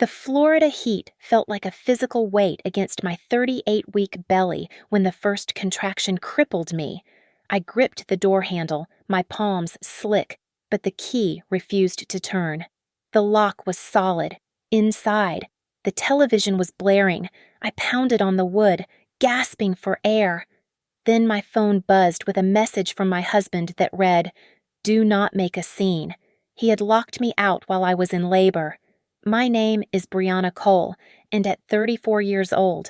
The Florida heat felt like a physical weight against my 38-week belly when the first contraction crippled me. I gripped the door handle, my palms slick, but the key refused to turn. The lock was solid. Inside, the television was blaring. I pounded on the wood, gasping for air. Then my phone buzzed with a message from my husband that read, "Do not make a scene." He had locked me out while I was in labor. My name is Brianna Cole, and at 34 years old,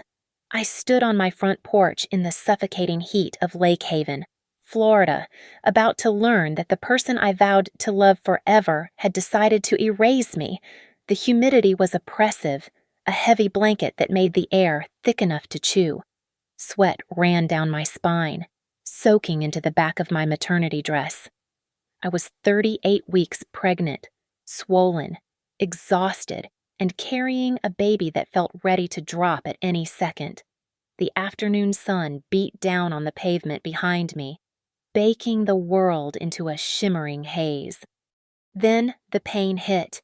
I stood on my front porch in the suffocating heat of Lake Haven, Florida, about to learn that the person I vowed to love forever had decided to erase me. The humidity was oppressive, a heavy blanket that made the air thick enough to chew. Sweat ran down my spine, soaking into the back of my maternity dress. I was 38 weeks pregnant, swollen, exhausted, and carrying a baby that felt ready to drop at any second. The afternoon sun beat down on the pavement behind me, baking the world into a shimmering haze. Then the pain hit.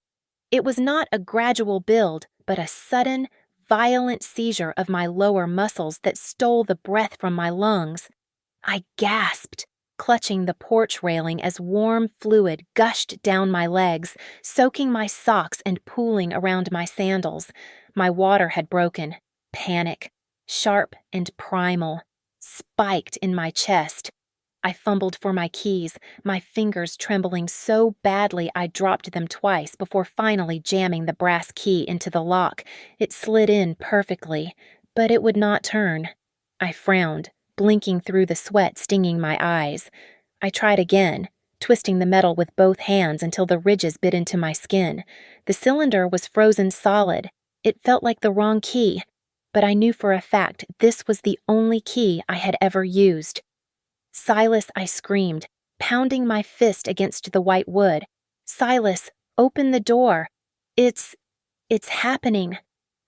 It was not a gradual build, but a sudden, violent seizure of my lower muscles that stole the breath from my lungs. I gasped, clutching the porch railing as warm fluid gushed down my legs, soaking my socks and pooling around my sandals. My water had broken. Panic, sharp and primal, spiked in my chest. I fumbled for my keys, my fingers trembling so badly I dropped them twice before finally jamming the brass key into the lock. It slid in perfectly, but it would not turn. I frowned, blinking through the sweat stinging my eyes. I tried again, twisting the metal with both hands until the ridges bit into my skin. The cylinder was frozen solid. It felt like the wrong key, but I knew for a fact this was the only key I had ever used. "Silas," I screamed, pounding my fist against the white wood. "Silas, open the door. It's happening."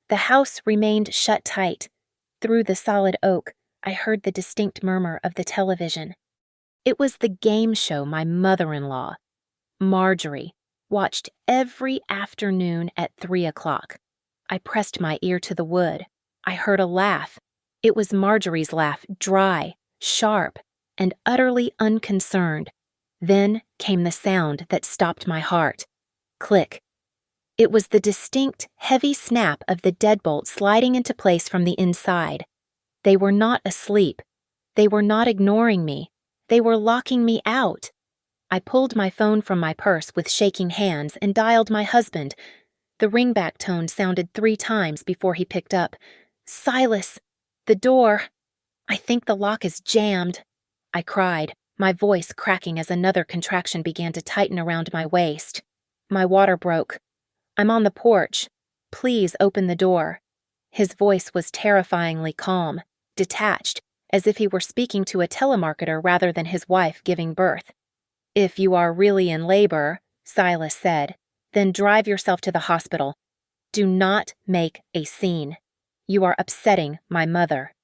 The house remained shut tight. Through the solid oak, I heard the distinct murmur of the television. It was the game show my mother-in-law, Marjorie, watched every afternoon at 3 o'clock. I pressed my ear to the wood. I heard a laugh. It was Marjorie's laugh, dry, sharp, and utterly unconcerned. Then came the sound that stopped my heart. Click. It was the distinct, heavy snap of the deadbolt sliding into place from the inside. They were not asleep. They were not ignoring me. They were locking me out. I pulled my phone from my purse with shaking hands and dialed my husband. The ringback tone sounded 3 times before he picked up. "Silas, the door. I think the lock is jammed," I cried, my voice cracking as another contraction began to tighten around my waist. "My water broke. I'm on the porch. Please open the door." His voice was terrifyingly calm, detached, as if he were speaking to a telemarketer rather than his wife giving birth. "If you are really in labor," Silas said, "then drive yourself to the hospital. Do not make a scene. You are upsetting my mother."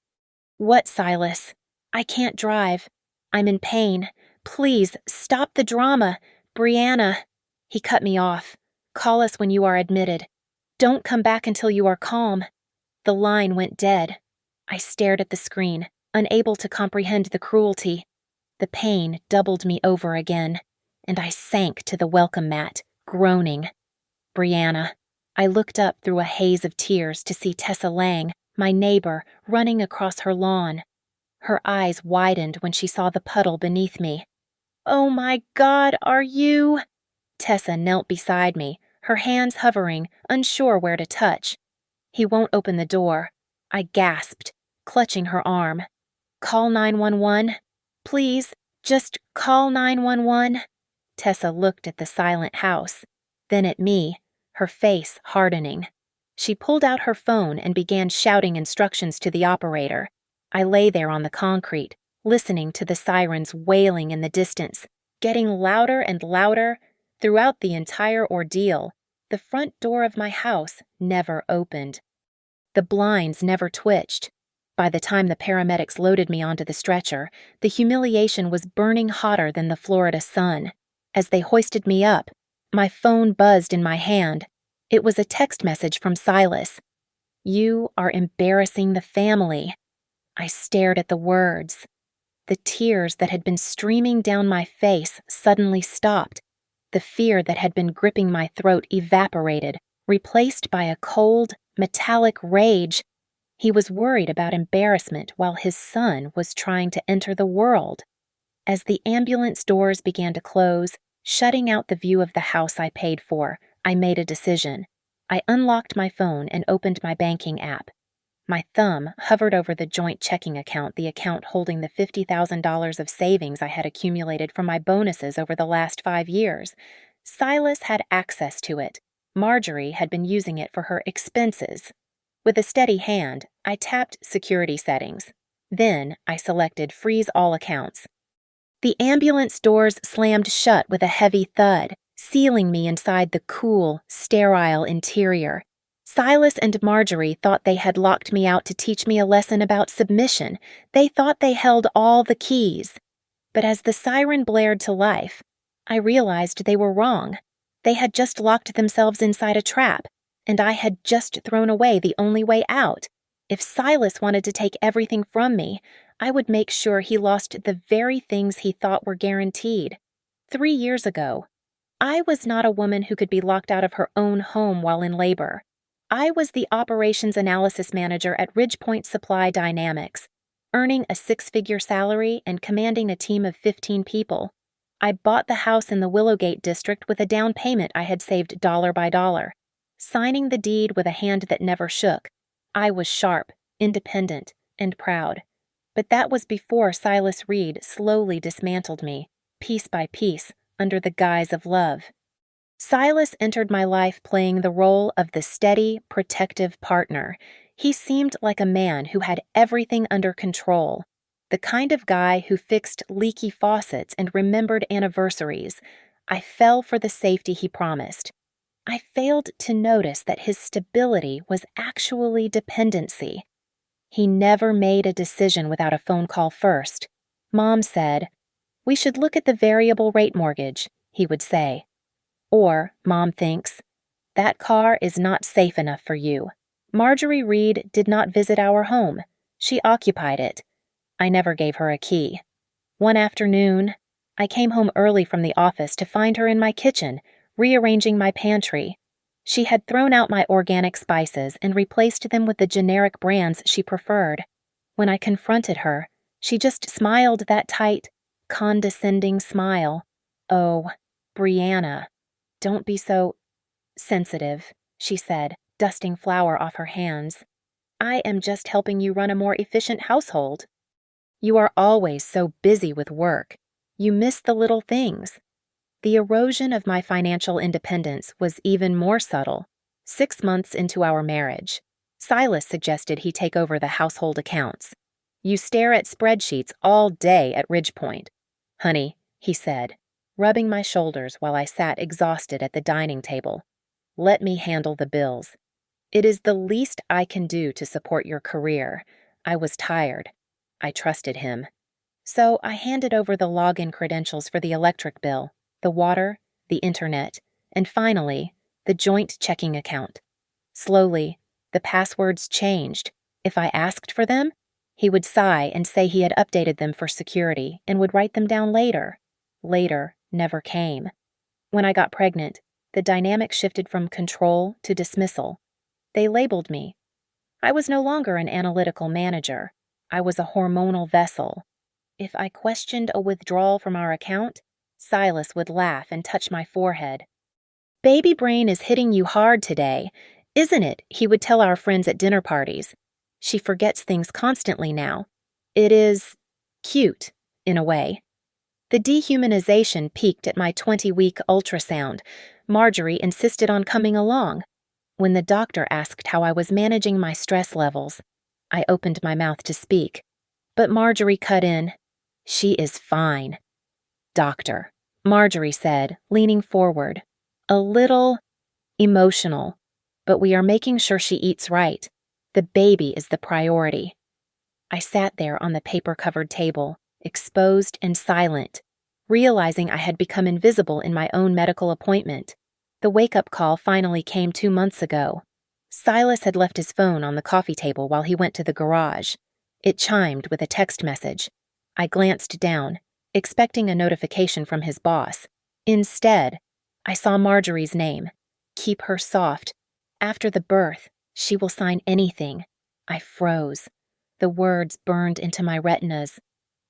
"What, Silas? I can't drive. I'm in pain. Please, stop the drama. Brianna." He cut me off. "Call us when you are admitted. Don't come back until you are calm." The line went dead. I stared at the screen, unable to comprehend the cruelty. The pain doubled me over again, and I sank to the welcome mat, groaning. Brianna. I looked up through a haze of tears to see Tessa Lang, my neighbor, running across her lawn. Her eyes widened when she saw the puddle beneath me. "Oh my God, are you—" Tessa knelt beside me, her hands hovering, unsure where to touch. "He won't open the door," I gasped, clutching her arm. "Call 911. Please, just call 911. Tessa looked at the silent house, then at me, her face hardening. She pulled out her phone and began shouting instructions to the operator. I lay there on the concrete, listening to the sirens wailing in the distance, getting louder and louder. Throughout the entire ordeal, the front door of my house never opened. The blinds never twitched. By the time the paramedics loaded me onto the stretcher, the humiliation was burning hotter than the Florida sun. As they hoisted me up, my phone buzzed in my hand. It was a text message from Silas. "You are embarrassing the family." I stared at the words. The tears that had been streaming down my face suddenly stopped. The fear that had been gripping my throat evaporated, replaced by a cold, metallic rage. He was worried about embarrassment while his son was trying to enter the world. As the ambulance doors began to close, shutting out the view of the house I paid for, I made a decision. I unlocked my phone and opened my banking app. My thumb hovered over the joint checking account, the account holding the $50,000 of savings I had accumulated from my bonuses over the last 5 years. Silas had access to it. Marjorie had been using it for her expenses. With a steady hand, I tapped security settings. Then I selected freeze all accounts. The ambulance doors slammed shut with a heavy thud, sealing me inside the cool, sterile interior. Silas and Marjorie thought they had locked me out to teach me a lesson about submission. They thought they held all the keys. But as the siren blared to life, I realized they were wrong. They had just locked themselves inside a trap, and I had just thrown away the only way out. If Silas wanted to take everything from me, I would make sure he lost the very things he thought were guaranteed. 3 years ago, I was not a woman who could be locked out of her own home while in labor. I was the operations analysis manager at Ridgepoint Supply Dynamics, earning a 6-figure salary and commanding a team of 15 people. I bought the house in the Willowgate district with a down payment I had saved dollar by dollar. Signing the deed with a hand that never shook, I was sharp, independent, and proud. But that was before Silas Reed slowly dismantled me, piece by piece, under the guise of love. Silas entered my life playing the role of the steady, protective partner. He seemed like a man who had everything under control, the kind of guy who fixed leaky faucets and remembered anniversaries. I fell for the safety he promised. I failed to notice that his stability was actually dependency. He never made a decision without a phone call first. Mom said, "We should look at the variable rate mortgage," he would say. Or, Mom thinks, "That car is not safe enough for you." Marjorie Reed did not visit our home. She occupied it. I never gave her a key. One afternoon, I came home early from the office to find her in my kitchen, rearranging my pantry. She had thrown out my organic spices and replaced them with the generic brands she preferred. When I confronted her, she just smiled that tight, condescending smile. "Oh, Brianna, don't be so sensitive," she said, dusting flour off her hands. "I am just helping you run a more efficient household. You are always so busy with work. You miss the little things." The erosion of my financial independence was even more subtle. 6 months into our marriage, Silas suggested he take over the household accounts. "You stare at spreadsheets all day at Ridgepoint." "Honey," he said, rubbing my shoulders while I sat exhausted at the dining table, "let me handle the bills. It is the least I can do to support your career." I was tired. I trusted him. So I handed over the login credentials for the electric bill, the water, the internet, and finally, the joint checking account. Slowly, the passwords changed. If I asked for them, he would sigh and say he had updated them for security and would write them down later. Later never came. When I got pregnant, the dynamic shifted from control to dismissal. They labeled me. I was no longer an analytical manager. I was a hormonal vessel. If I questioned a withdrawal from our account, Silas would laugh and touch my forehead. "Baby brain is hitting you hard today, isn't it?" he would tell our friends at dinner parties. "She forgets things constantly now. It is cute, in a way." The dehumanization peaked at my 20-week ultrasound. Marjorie insisted on coming along. When the doctor asked how I was managing my stress levels, I opened my mouth to speak. But Marjorie cut in. "She is fine." "Doctor," Marjorie said, leaning forward. "A little emotional, but we are making sure she eats right. The baby is the priority." I sat there on the paper-covered table, exposed and silent, realizing I had become invisible in my own medical appointment. The wake-up call finally came 2 months ago. Silas had left his phone on the coffee table while he went to the garage. It chimed with a text message. I glanced down, expecting a notification from his boss. Instead, I saw Marjorie's name. Keep her soft. After the birth, she will sign anything. I froze. The words burned into my retinas.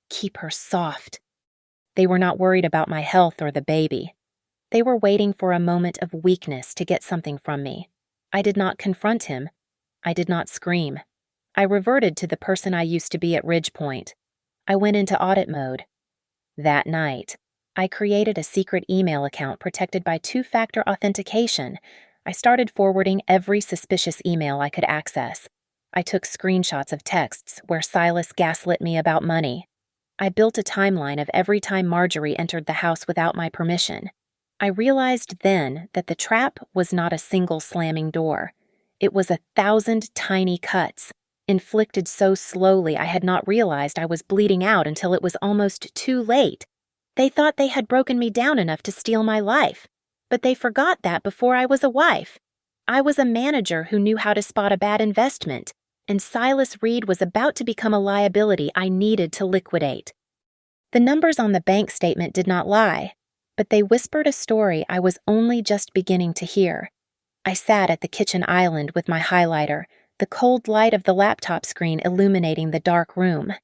Keep her soft. They were not worried about my health or the baby. They were waiting for a moment of weakness to get something from me. I did not confront him. I did not scream. I reverted to the person I used to be at Ridgepoint. I went into audit mode. That night, I created a secret email account protected by two-factor authentication. I started forwarding every suspicious email I could access. I took screenshots of texts where Silas gaslit me about money. I built a timeline of every time Marjorie entered the house without my permission. I realized then that the trap was not a single slamming door. It was 1,000 tiny cuts, inflicted so slowly I had not realized I was bleeding out until it was almost too late. They thought they had broken me down enough to steal my life, but they forgot that before I was a wife. I was a manager who knew how to spot a bad investment, and Silas Reed was about to become a liability I needed to liquidate. The numbers on the bank statement did not lie, but they whispered a story I was only just beginning to hear. I sat at the kitchen island with my highlighter, the cold light of the laptop screen illuminating the dark room.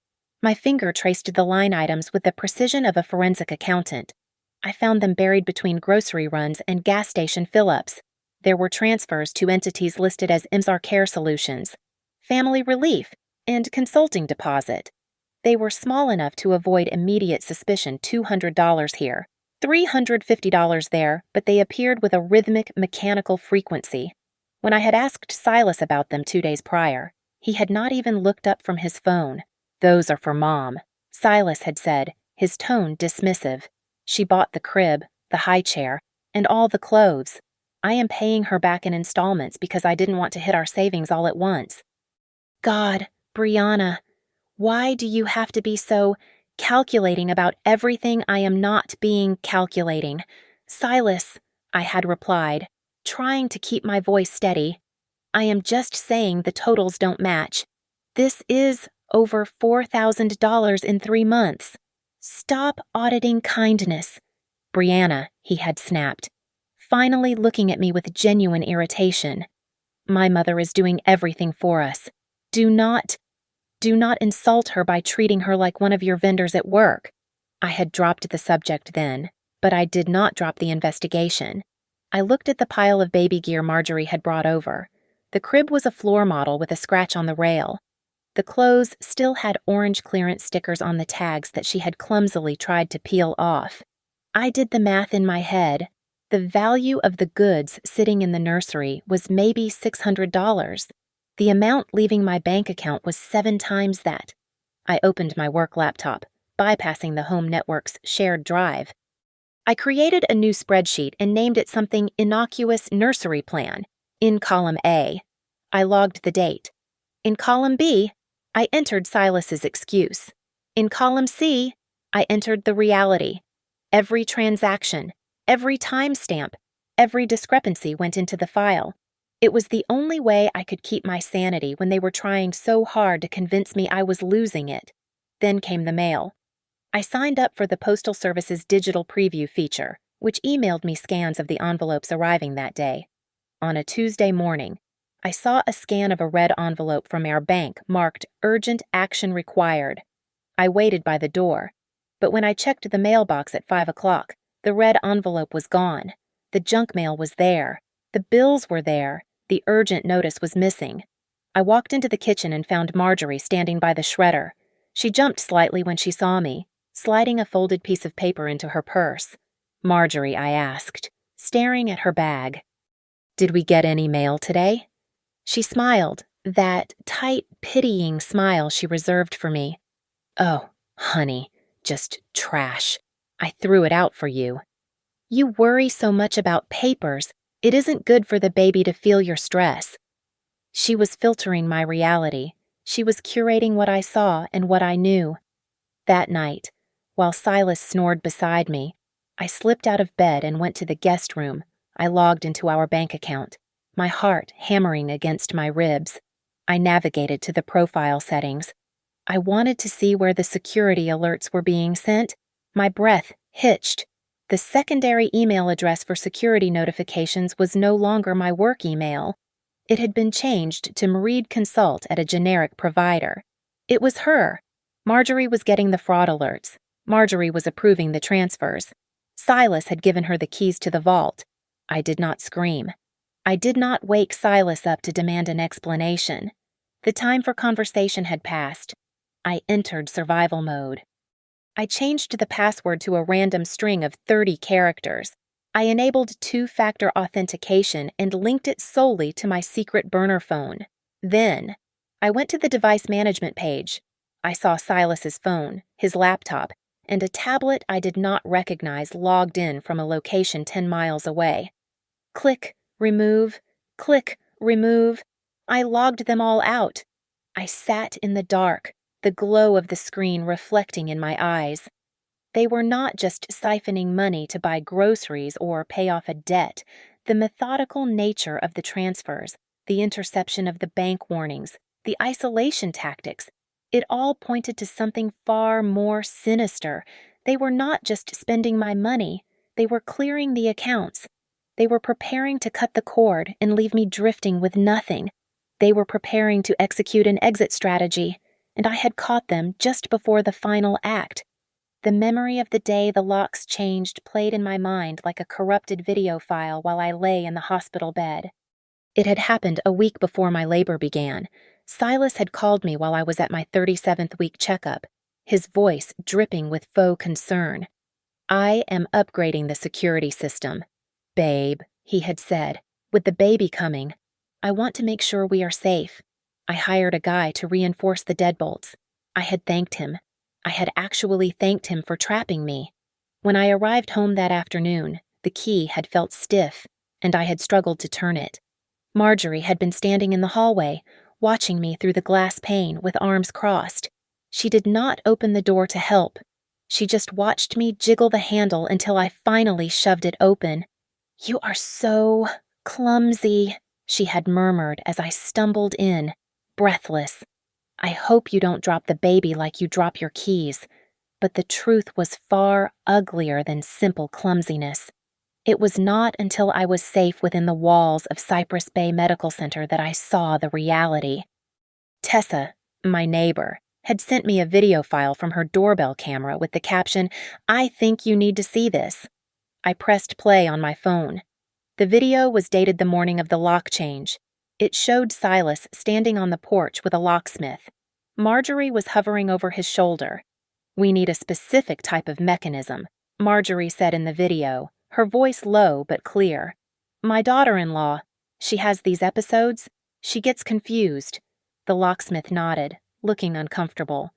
My finger traced the line items with the precision of a forensic accountant. I found them buried between grocery runs and gas station fill-ups. There were transfers to entities listed as IMSAR Care Solutions, Family Relief, and Consulting Deposit. They were small enough to avoid immediate suspicion. $200 here, $350 there, but they appeared with a rhythmic, mechanical frequency. When I had asked Silas about them 2 days prior, he had not even looked up from his phone. Those are for Mom, Silas had said, his tone dismissive. She bought the crib, the high chair, and all the clothes. I am paying her back in installments because I didn't want to hit our savings all at once. God, Brianna, why do you have to be so calculating about everything I am not being calculating? Silas, I had replied, trying to keep my voice steady. I am just saying the totals don't match. This is over $4,000 in 3 months. Stop auditing kindness. Brianna, he had snapped, finally looking at me with genuine irritation. My mother is doing everything for us. Do not insult her by treating her like one of your vendors at work. I had dropped the subject then, but I did not drop the investigation. I looked at the pile of baby gear Marjorie had brought over. The crib was a floor model with a scratch on the rail. The clothes still had orange clearance stickers on the tags that she had clumsily tried to peel off. I did the math in my head. The value of the goods sitting in the nursery was maybe $600. The amount leaving my bank account was 7 times that. I opened my work laptop, bypassing the home network's shared drive. I created a new spreadsheet and named it something innocuous nursery plan. In column A, I logged the date. In column B, I entered Silas's excuse. In column C, I entered the reality. Every transaction, every timestamp, every discrepancy went into the file. It was the only way I could keep my sanity when they were trying so hard to convince me I was losing it. Then came the mail. I signed up for the Postal Service's digital preview feature, which emailed me scans of the envelopes arriving that day. On a Tuesday morning, I saw a scan of a red envelope from our bank marked Urgent Action Required. I waited by the door, but when I checked the mailbox at 5 o'clock, the red envelope was gone. The junk mail was there. The bills were there. The urgent notice was missing. I walked into the kitchen and found Marjorie standing by the shredder. She jumped slightly when she saw me, sliding a folded piece of paper into her purse. Marjorie, I asked, staring at her bag. Did we get any mail today? She smiled, that tight, pitying smile she reserved for me. Oh, honey, just trash. I threw it out for you. You worry so much about papers. It isn't good for the baby to feel your stress. She was filtering my reality. She was curating what I saw and what I knew. That night, while Silas snored beside me, I slipped out of bed and went to the guest room. I logged into our bank account, my heart hammering against my ribs. I navigated to the profile settings. I wanted to see where the security alerts were being sent. My breath hitched. The secondary email address for security notifications was no longer my work email. It had been changed to Mareed Consult at a generic provider. It was her. Marjorie was getting the fraud alerts. Marjorie was approving the transfers. Silas had given her the keys to the vault. I did not scream. I did not wake Silas up to demand an explanation. The time for conversation had passed. I entered survival mode. I changed the password to a random string of 30 characters. I enabled two-factor authentication and linked it solely to my secret burner phone. Then, I went to the device management page. I saw Silas's phone, his laptop, and a tablet I did not recognize logged in from a location 10 miles away. Click, remove, click, remove. I logged them all out. I sat in the dark, the glow of the screen reflecting in my eyes. They were not just siphoning money to buy groceries or pay off a debt. The methodical nature of the transfers, the interception of the bank warnings, the isolation tactics, it all pointed to something far more sinister. They were not just spending my money, they were clearing the accounts. They were preparing to cut the cord and leave me drifting with nothing. They were preparing to execute an exit strategy, and I had caught them just before the final act. The memory of the day the locks changed played in my mind like a corrupted video file while I lay in the hospital bed. It had happened a week before my labor began. Silas had called me while I was at my 37th week checkup, his voice dripping with faux concern. "I am upgrading the security system. Babe," he had said, "with the baby coming, I want to make sure we are safe. I hired a guy to reinforce the deadbolts. I had thanked him. I had actually thanked him for trapping me. When I arrived home that afternoon, the key had felt stiff, and I had struggled to turn it. Marjorie had been standing in the hallway, watching me through the glass pane with arms crossed. She did not open the door to help. She just watched me jiggle the handle until I finally shoved it open. "You are so clumsy," she had murmured as I stumbled in, breathless. "I hope you don't drop the baby like you drop your keys." But the truth was far uglier than simple clumsiness. It was not until I was safe within the walls of Cypress Bay Medical Center that I saw the reality. Tessa, my neighbor, had sent me a video file from her doorbell camera with the caption, "I think you need to see this." I pressed play on my phone. The video was dated the morning of the lock change. It showed Silas standing on the porch with a locksmith. Marjorie was hovering over his shoulder. "We need a specific type of mechanism," Marjorie said in the video, her voice low but clear. "My daughter-in-law, she has these episodes. She gets confused." The locksmith nodded, looking uncomfortable.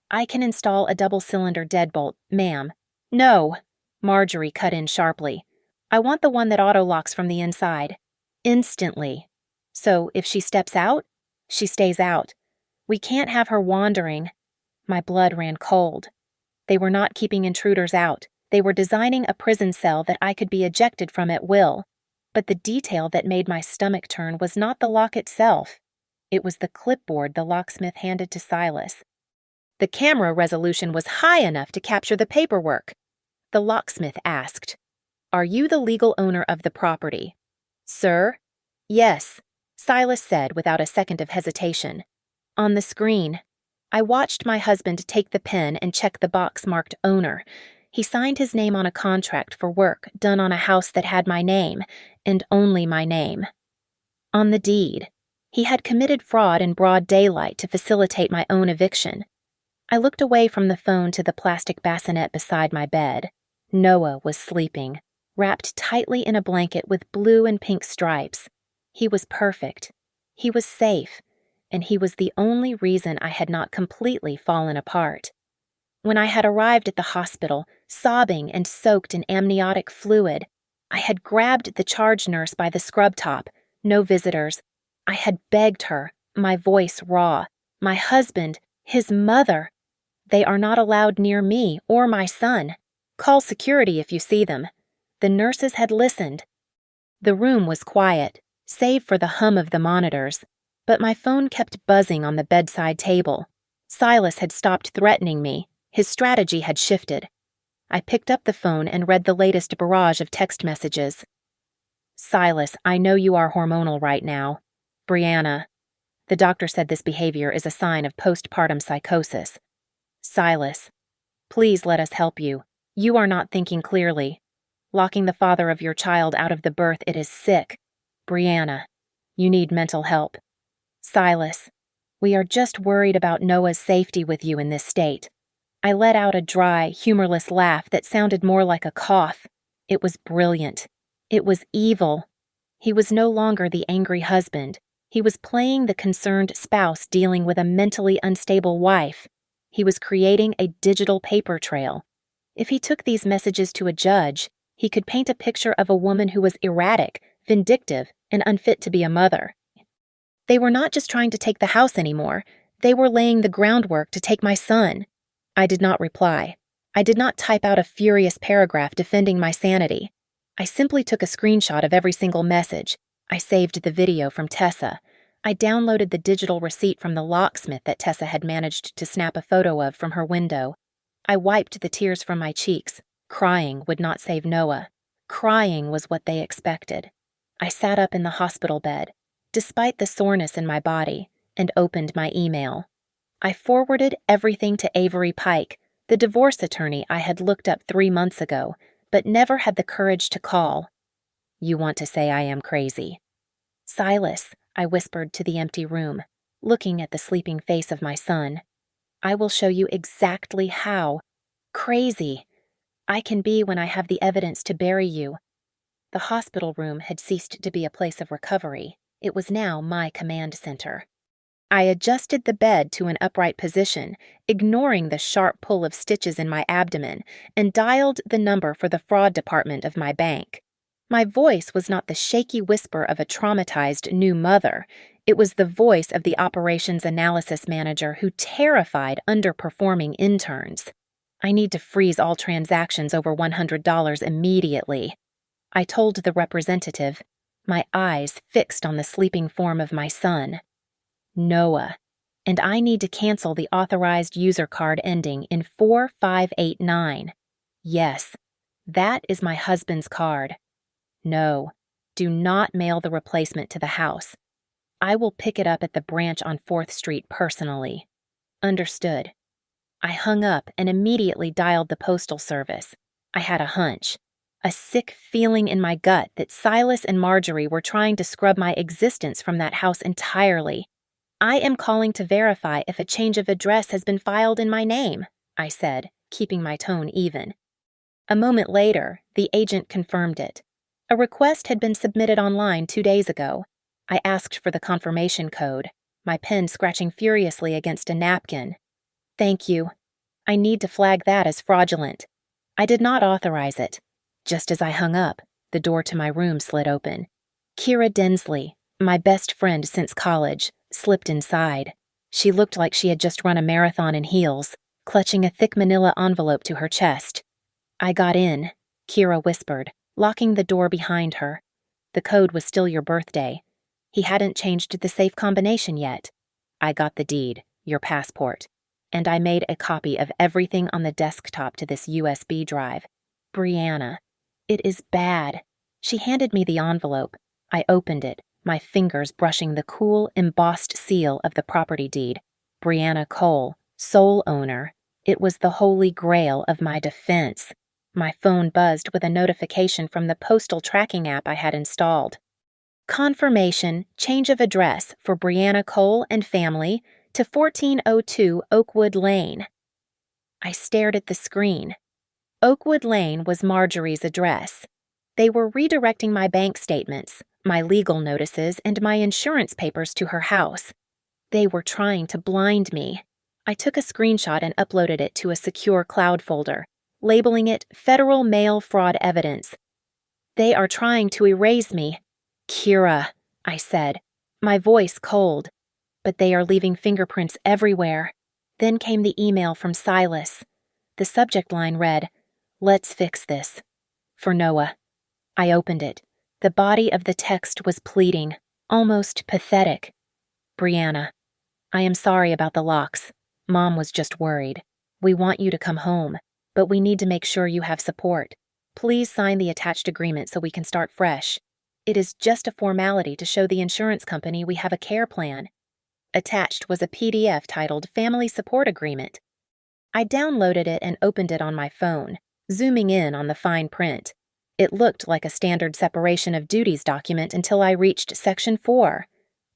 "I can install a double-cylinder deadbolt, ma'am." "No," Marjorie cut in sharply. "I want the one that auto-locks from the inside. Instantly. So if she steps out, she stays out. We can't have her wandering." My blood ran cold. They were not keeping intruders out. They were designing a prison cell that I could be ejected from at will. But the detail that made my stomach turn was not the lock itself. It was the clipboard the locksmith handed to Silas. The camera resolution was high enough to capture the paperwork. The locksmith asked, "Are you the legal owner of the property?" "Sir?" "Yes," Silas said without a second of hesitation. On the screen, I watched my husband take the pen and check the box marked owner. He signed his name on a contract for work done on a house that had my name, and only my name. On the deed, he had committed fraud in broad daylight to facilitate my own eviction. I looked away from the phone to the plastic bassinet beside my bed. Noah was sleeping, wrapped tightly in a blanket with blue and pink stripes. He was perfect. He was safe, and he was the only reason I had not completely fallen apart. When I had arrived at the hospital, sobbing and soaked in amniotic fluid, I had grabbed the charge nurse by the scrub top. No visitors. I had begged her, my voice raw. My husband, his mother. "They are not allowed near me or my son. Call security if you see them." The nurses had listened. The room was quiet, save for the hum of the monitors, but my phone kept buzzing on the bedside table. Silas had stopped threatening me. His strategy had shifted. I picked up the phone and read the latest barrage of text messages. Silas, I know you are hormonal right now. Brianna. The doctor said this behavior is a sign of postpartum psychosis. Silas. Please let us help you. You are not thinking clearly. Locking the father of your child out of the birth, it is sick. Brianna. You need mental help. Silas. We are just worried about Noah's safety with you in this state. I let out a dry, humorless laugh that sounded more like a cough. It was brilliant. It was evil. He was no longer the angry husband. He was playing the concerned spouse dealing with a mentally unstable wife. He was creating a digital paper trail. If he took these messages to a judge, he could paint a picture of a woman who was erratic, vindictive, and unfit to be a mother. They were not just trying to take the house anymore. They were laying the groundwork to take my son. I did not reply. I did not type out a furious paragraph defending my sanity. I simply took a screenshot of every single message. I saved the video from Tessa. I downloaded the digital receipt from the locksmith that Tessa had managed to snap a photo of from her window. I wiped the tears from my cheeks. Crying would not save Noah. Crying was what they expected. I sat up in the hospital bed, despite the soreness in my body, and opened my email. I forwarded everything to Avery Pike, the divorce attorney I had looked up 3 months ago, but never had the courage to call. You want to say I am crazy. Silas, I whispered to the empty room, looking at the sleeping face of my son. I will show you exactly how crazy I can be when I have the evidence to bury you. The hospital room had ceased to be a place of recovery. It was now my command center. I adjusted the bed to an upright position, ignoring the sharp pull of stitches in my abdomen, and dialed the number for the fraud department of my bank. My voice was not the shaky whisper of a traumatized new mother. It was the voice of the operations analysis manager who terrified underperforming interns. I need to freeze all transactions over $100 immediately. I told the representative, my eyes fixed on the sleeping form of my son. Noah, and I need to cancel the authorized user card ending in 4589. Yes, that is my husband's card. No, do not mail the replacement to the house. I will pick it up at the branch on 4th Street personally. Understood. I hung up and immediately dialed the postal service. I had a hunch, a sick feeling in my gut that Silas and Marjorie were trying to scrub my existence from that house entirely. I am calling to verify if a change of address has been filed in my name, I said, keeping my tone even. A moment later, the agent confirmed it. A request had been submitted online 2 days ago. I asked for the confirmation code, my pen scratching furiously against a napkin. Thank you. I need to flag that as fraudulent. I did not authorize it. Just as I hung up, the door to my room slid open. Kira Densley, my best friend since college, slipped inside. She looked like she had just run a marathon in heels, clutching a thick manila envelope to her chest. I got in, Kira whispered, locking the door behind her. The code was still your birthday. He hadn't changed the safe combination yet. I got the deed, your passport, and I made a copy of everything on the desktop to this USB drive. Brianna, it is bad. She handed me the envelope. I opened it, my fingers brushing the cool, embossed seal of the property deed. Brianna Cole, sole owner. It was the holy grail of my defense. My phone buzzed with a notification from the postal tracking app I had installed. Confirmation, change of address for Brianna Cole and family to 1402 Oakwood Lane. I stared at the screen. Oakwood Lane was Marjorie's address. They were redirecting my bank statements, my legal notices, and my insurance papers to her house. They were trying to blind me. I took a screenshot and uploaded it to a secure cloud folder, labeling it Federal Mail Fraud Evidence. They are trying to erase me. Kira, I said, my voice cold. But they are leaving fingerprints everywhere. Then came the email from Silas. The subject line read, "Let's fix this. For Noah." I opened it. The body of the text was pleading, almost pathetic. Brianna, I am sorry about the locks. Mom was just worried. We want you to come home, but we need to make sure you have support. Please sign the attached agreement so we can start fresh. It is just a formality to show the insurance company we have a care plan. Attached was a PDF titled Family Support Agreement. I downloaded it and opened it on my phone, zooming in on the fine print. It looked like a standard separation of duties document until I reached Section 4.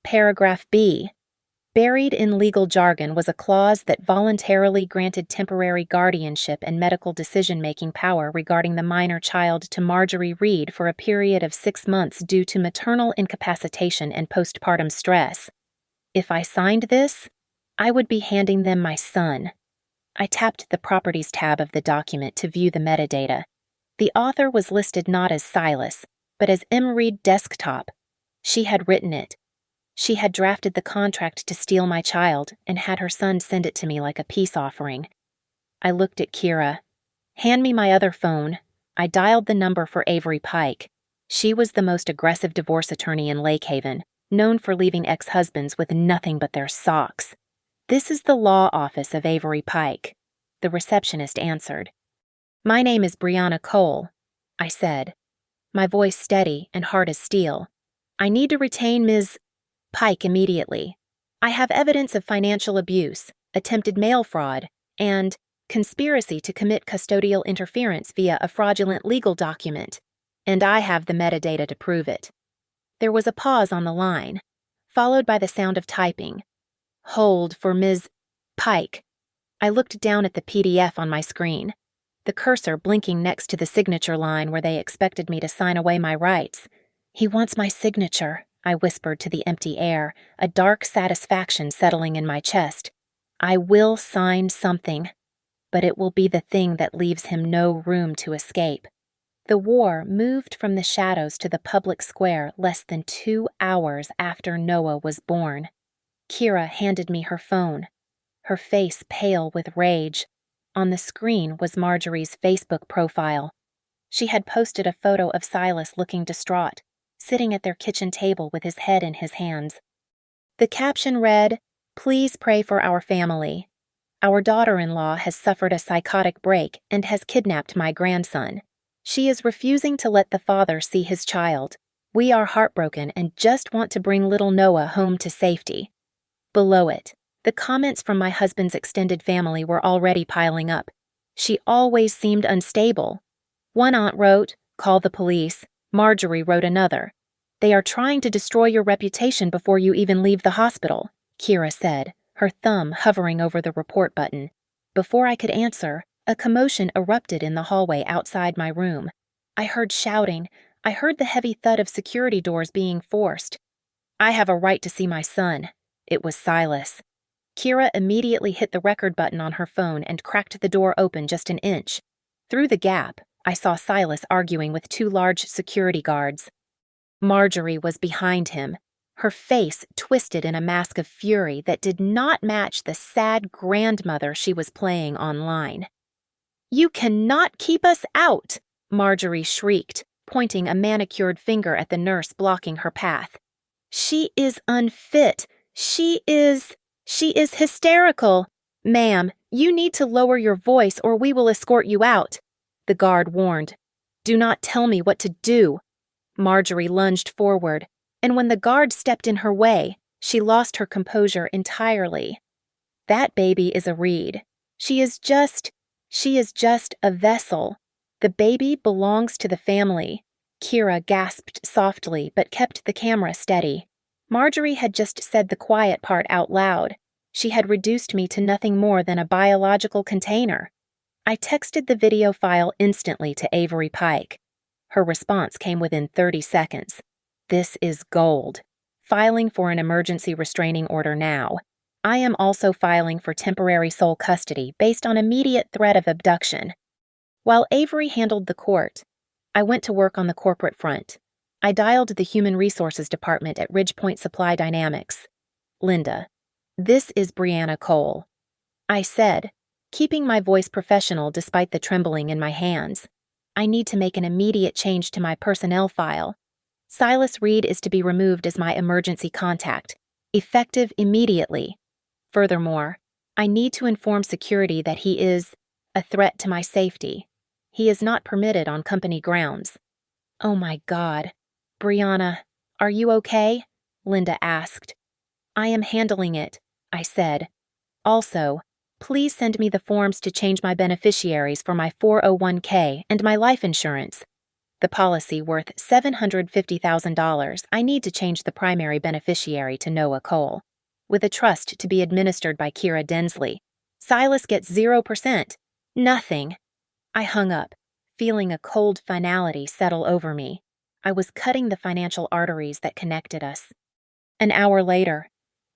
Paragraph B. Buried in legal jargon was a clause that voluntarily granted temporary guardianship and medical decision-making power regarding the minor child to Marjorie Reed for a period of 6 months due to maternal incapacitation and postpartum stress. If I signed this, I would be handing them my son. I tapped the Properties tab of the document to view the metadata. The author was listed not as Silas, but as M. Reed Desktop. She had written it. She had drafted the contract to steal my child and had her son send it to me like a peace offering. I looked at Kira. Hand me my other phone. I dialed the number for Avery Pike. She was the most aggressive divorce attorney in Lake Haven, known for leaving ex-husbands with nothing but their socks. This is the law office of Avery Pike. The receptionist answered. My name is Brianna Cole, I said, my voice steady and hard as steel. I need to retain Ms. Pike immediately. I have evidence of financial abuse, attempted mail fraud, and conspiracy to commit custodial interference via a fraudulent legal document, and I have the metadata to prove it. There was a pause on the line, followed by the sound of typing. Hold for Ms. Pike. I looked down at the PDF on my screen, the cursor blinking next to the signature line where they expected me to sign away my rights. He wants my signature, I whispered to the empty air, a dark satisfaction settling in my chest. I will sign something, but it will be the thing that leaves him no room to escape. The war moved from the shadows to the public square less than 2 hours after Noah was born. Kira handed me her phone, her face pale with rage. On the screen was Marjorie's Facebook profile. She had posted a photo of Silas looking distraught, sitting at their kitchen table with his head in his hands. The caption read, "Please pray for our family. Our daughter-in-law has suffered a psychotic break and has kidnapped my grandson. She is refusing to let the father see his child. We are heartbroken and just want to bring little Noah home to safety." Below it, the comments from my husband's extended family were already piling up. She always seemed unstable. One aunt wrote, "Call the police." Marjorie wrote another. "They are trying to destroy your reputation before you even leave the hospital," Kira said, her thumb hovering over the report button. Before I could answer, a commotion erupted in the hallway outside my room. I heard shouting. I heard the heavy thud of security doors being forced. "I have a right to see my son." It was Silas. Kira immediately hit the record button on her phone and cracked the door open just an inch. Through the gap, I saw Silas arguing with 2 large security guards. Marjorie was behind him, her face twisted in a mask of fury that did not match the sad grandmother she was playing online. "You cannot keep us out!" Marjorie shrieked, pointing a manicured finger at the nurse blocking her path. "She is unfit. She is hysterical. Ma'am, you need to lower your voice or we will escort you out," the guard warned. "Do not tell me what to do." Marjorie lunged forward, and when the guard stepped in her way, she lost her composure entirely. "That baby is a Reed. She is just a vessel. The baby belongs to the family." Kira gasped softly but kept the camera steady. Marjorie had just said the quiet part out loud. She had reduced me to nothing more than a biological container. I texted the video file instantly to Avery Pike. Her response came within 30 seconds. "This is gold. Filing for an emergency restraining order now. I am also filing for temporary sole custody based on immediate threat of abduction." While Avery handled the court, I went to work on the corporate front. I dialed the Human Resources Department at Ridgepoint Supply Dynamics. "Linda, this is Brianna Cole," I said, keeping my voice professional despite the trembling in my hands. "I need to make an immediate change to my personnel file. Silas Reed is to be removed as my emergency contact, effective immediately. Furthermore, I need to inform security that he is a threat to my safety. He is not permitted on company grounds. Oh my God. Brianna, are you okay? Linda asked. I am handling it, I said. Also, please send me the forms to change my beneficiaries for my 401k and my life insurance. The policy worth $750,000, I need to change the primary beneficiary to Noah Cole. With a trust to be administered by Kira Densley, Silas gets 0%. Nothing. I hung up, feeling a cold finality settle over me. I was cutting the financial arteries that connected us. An hour later,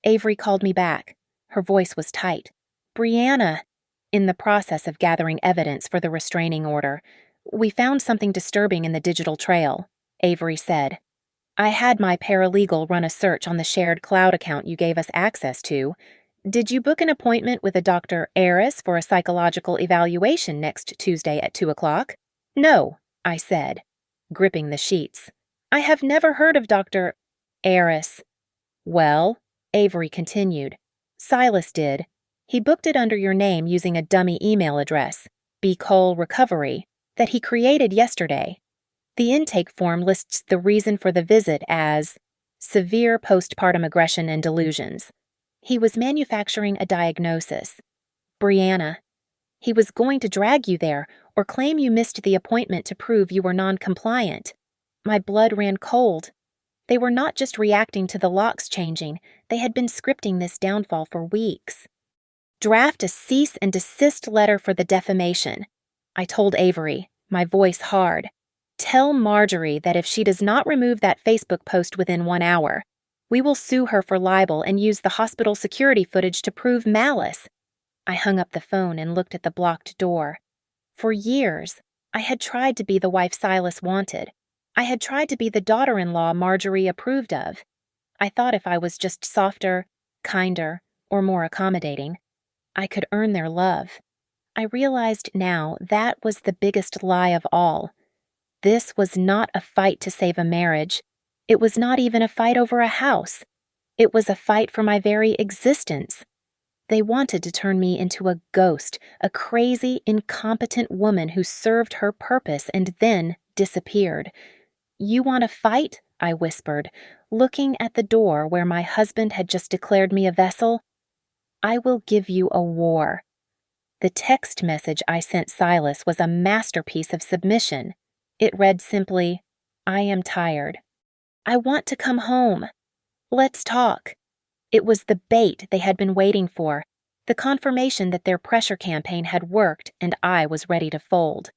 Avery called me back. Her voice was tight. Brianna, in the process of gathering evidence for the restraining order, we found something disturbing in the digital trail, Avery said. I had my paralegal run a search on the shared cloud account you gave us access to. Did you book an appointment with a Dr. Aris for a psychological evaluation next Tuesday at 2 o'clock? No, I said, gripping the sheets. I have never heard of Dr. Aris. Well, Avery continued, Silas did. He booked it under your name using a dummy email address, B. Cole Recovery, that he created yesterday. The intake form lists the reason for the visit as severe postpartum aggression and delusions. He was manufacturing a diagnosis. Brianna, he was going to drag you there or claim you missed the appointment to prove you were non-compliant. My blood ran cold. They were not just reacting to the locks changing, they had been scripting this downfall for weeks. Draft a cease and desist letter for the defamation, I told Avery, my voice hard. Tell Marjorie that if she does not remove that Facebook post within 1 hour, we will sue her for libel and use the hospital security footage to prove malice. I hung up the phone and looked at the blocked door. For years, I had tried to be the wife Silas wanted. I had tried to be the daughter-in-law Marjorie approved of. I thought if I was just softer, kinder, or more accommodating, I could earn their love. I realized now that was the biggest lie of all. This was not a fight to save a marriage. It was not even a fight over a house. It was a fight for my very existence. They wanted to turn me into a ghost, a crazy, incompetent woman who served her purpose and then disappeared. You want to fight? I whispered, looking at the door where my husband had just declared me a vessel. I will give you a war. The text message I sent Silas was a masterpiece of submission. It read simply, I am tired. I want to come home. Let's talk. It was the bait they had been waiting for, the confirmation that their pressure campaign had worked and I was ready to fold.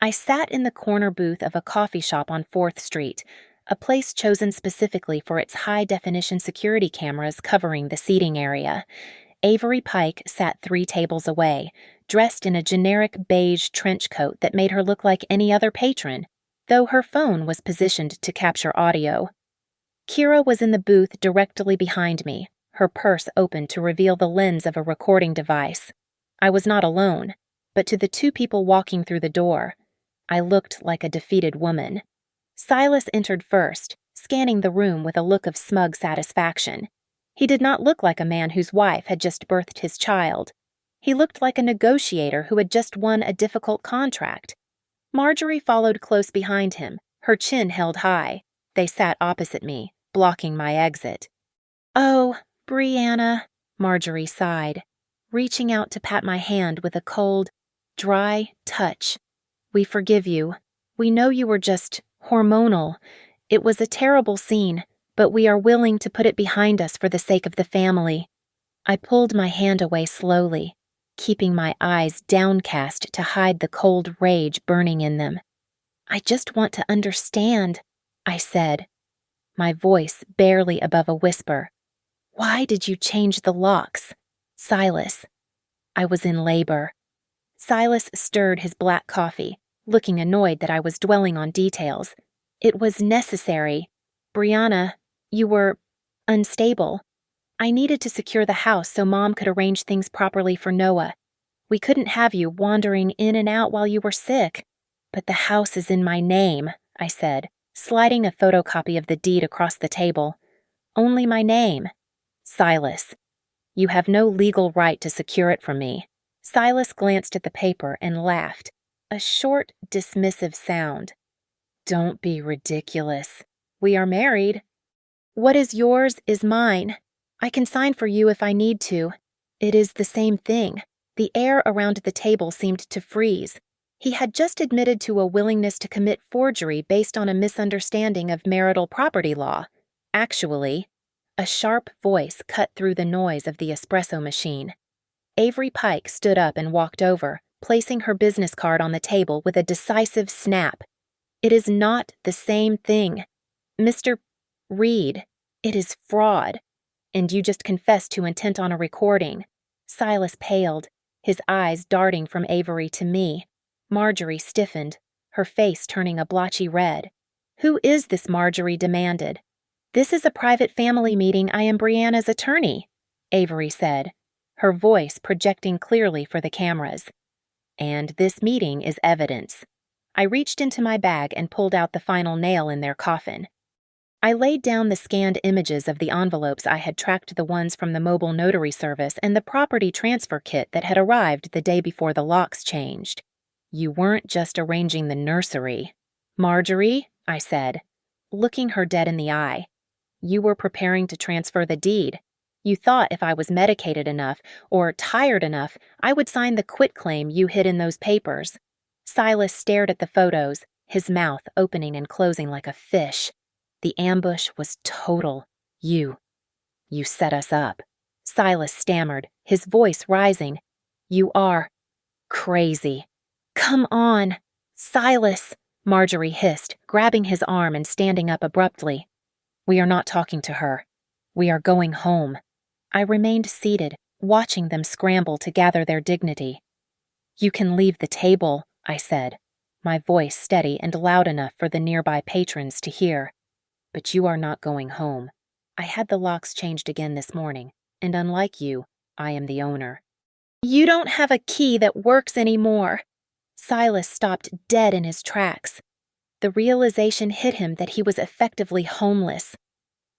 I sat in the corner booth of a coffee shop on 4th Street, a place chosen specifically for its high-definition security cameras covering the seating area. Avery Pike sat 3 tables away, dressed in a generic beige trench coat that made her look like any other patron, though her phone was positioned to capture audio. Kira was in the booth directly behind me, her purse open to reveal the lens of a recording device. I was not alone, but to the 2 people walking through the door, I looked like a defeated woman. Silas entered first, scanning the room with a look of smug satisfaction. He did not look like a man whose wife had just birthed his child. He looked like a negotiator who had just won a difficult contract. Marjorie followed close behind him, her chin held high. They sat opposite me, blocking my exit. Oh, Brianna, Marjorie sighed, reaching out to pat my hand with a cold, dry touch. We forgive you. We know you were just hormonal. It was a terrible scene, but we are willing to put it behind us for the sake of the family. I pulled my hand away slowly, keeping my eyes downcast to hide the cold rage burning in them. I just want to understand, I said, my voice barely above a whisper. Why did you change the locks? Silas. I was in labor. Silas stirred his black coffee, looking annoyed that I was dwelling on details. It was necessary. Brianna, you were unstable. I needed to secure the house so Mom could arrange things properly for Noah. We couldn't have you wandering in and out while you were sick. But the house is in my name, I said, sliding a photocopy of the deed across the table. Only my name. Silas. You have no legal right to secure it from me. Silas glanced at the paper and laughed, a short, dismissive sound. Don't be ridiculous. We are married. What is yours is mine. I can sign for you if I need to. It is the same thing. The air around the table seemed to freeze. He had just admitted to a willingness to commit forgery based on a misunderstanding of marital property law. Actually, a sharp voice cut through the noise of the espresso machine. Avery Pike stood up and walked over, placing her business card on the table with a decisive snap. It is not the same thing. Mr. Reed, it is fraud. And you just confessed to intent on a recording. Silas paled, his eyes darting from Avery to me. Marjorie stiffened, her face turning a blotchy red. Who is this? Marjorie demanded. This is a private family meeting. I am Brianna's attorney, Avery said, her voice projecting clearly for the cameras. And this meeting is evidence. I reached into my bag and pulled out the final nail in their coffin. I laid down the scanned images of the envelopes I had tracked, the ones from the mobile notary service and the property transfer kit that had arrived the day before the locks changed. You weren't just arranging the nursery. Marjorie, I said, looking her dead in the eye. You were preparing to transfer the deed. You thought if I was medicated enough or tired enough, I would sign the quitclaim you hid in those papers. Silas stared at the photos, his mouth opening and closing like a fish. The ambush was total. You set us up. Silas stammered, his voice rising. You are crazy. Come on, Silas, Marjorie hissed, grabbing his arm and standing up abruptly. We are not talking to her. We are going home. I remained seated, watching them scramble to gather their dignity. You can leave the table, I said, my voice steady and loud enough for the nearby patrons to hear. But you are not going home. I had the locks changed again this morning, and unlike you, I am the owner. You don't have a key that works anymore. Silas stopped dead in his tracks. The realization hit him that he was effectively homeless.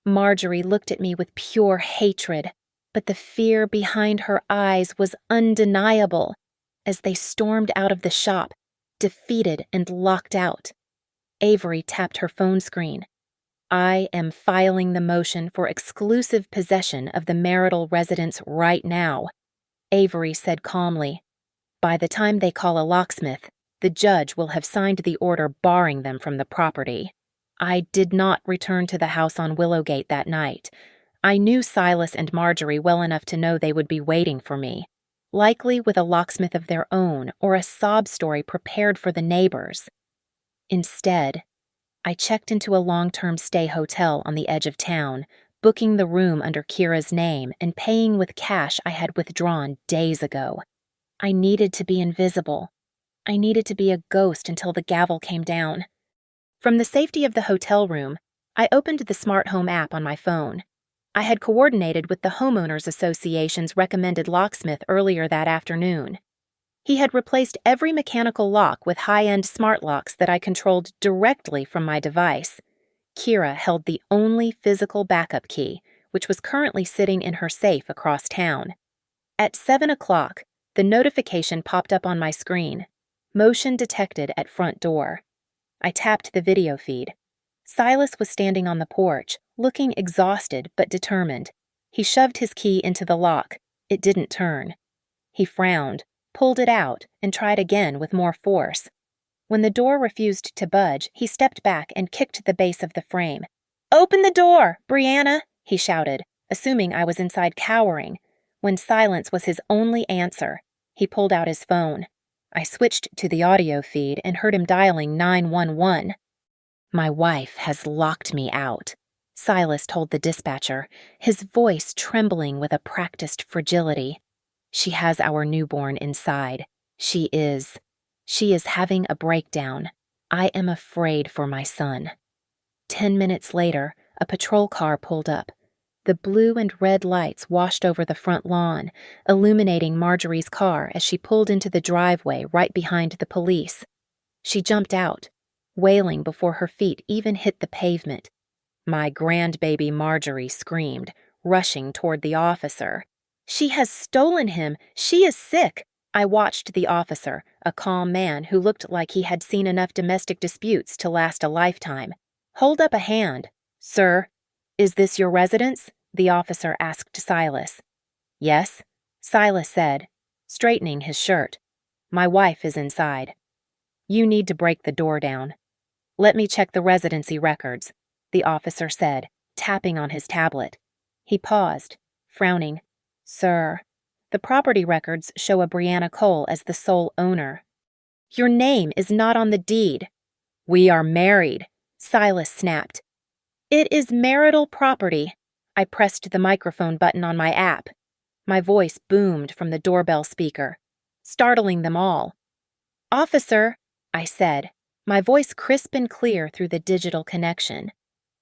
Marjorie looked at me with pure hatred, but the fear behind her eyes was undeniable as they stormed out of the shop, defeated and locked out. Avery tapped her phone screen. I am filing the motion for exclusive possession of the marital residence right now, Avery said calmly. By the time they call a locksmith, the judge will have signed the order barring them from the property. I did not return to the house on Willowgate that night. I knew Silas and Marjorie well enough to know they would be waiting for me, likely with a locksmith of their own or a sob story prepared for the neighbors. Instead, I checked into a long-term stay hotel on the edge of town, booking the room under Kira's name and paying with cash I had withdrawn days ago. I needed to be invisible. I needed to be a ghost until the gavel came down. From the safety of the hotel room, I opened the smart home app on my phone. I had coordinated with the Homeowners Association's recommended locksmith earlier that afternoon. He had replaced every mechanical lock with high-end smart locks that I controlled directly from my device. Kira held the only physical backup key, which was currently sitting in her safe across town. At 7 o'clock, the notification popped up on my screen. Motion detected at front door. I tapped the video feed. Silas was standing on the porch, looking exhausted but determined. He shoved his key into the lock. It didn't turn. He frowned, pulled it out, and tried again with more force. When the door refused to budge, he stepped back and kicked the base of the frame. "Open the door, Brianna!" he shouted, assuming I was inside cowering. When silence was his only answer, he pulled out his phone. I switched to the audio feed and heard him dialing 911. My wife has locked me out, Silas told the dispatcher, his voice trembling with a practiced fragility. She has our newborn inside. She is having a breakdown. I am afraid for my son. 10 minutes later, a patrol car pulled up. The blue and red lights washed over the front lawn, illuminating Marjorie's car as she pulled into the driveway right behind the police. She jumped out. wailing before her feet even hit the pavement. My grandbaby Marjorie screamed, rushing toward the officer. "She has stolen him! She is sick!" I watched the officer, a calm man who looked like he had seen enough domestic disputes to last a lifetime, hold up a hand. "Sir, is this your residence?" the officer asked Silas. "Yes," Silas said, straightening his shirt. "My wife is inside." "You need to break the door down." "Let me check the residency records," the officer said, tapping on his tablet. He paused, frowning. "Sir, the property records show a Brianna Cole as the sole owner." "Your name is not on the deed." "We are married," Silas snapped. "It is marital property." I pressed the microphone button on my app. My voice boomed from the doorbell speaker, startling them all. "Officer," I said, my voice crisp and clear through the digital connection.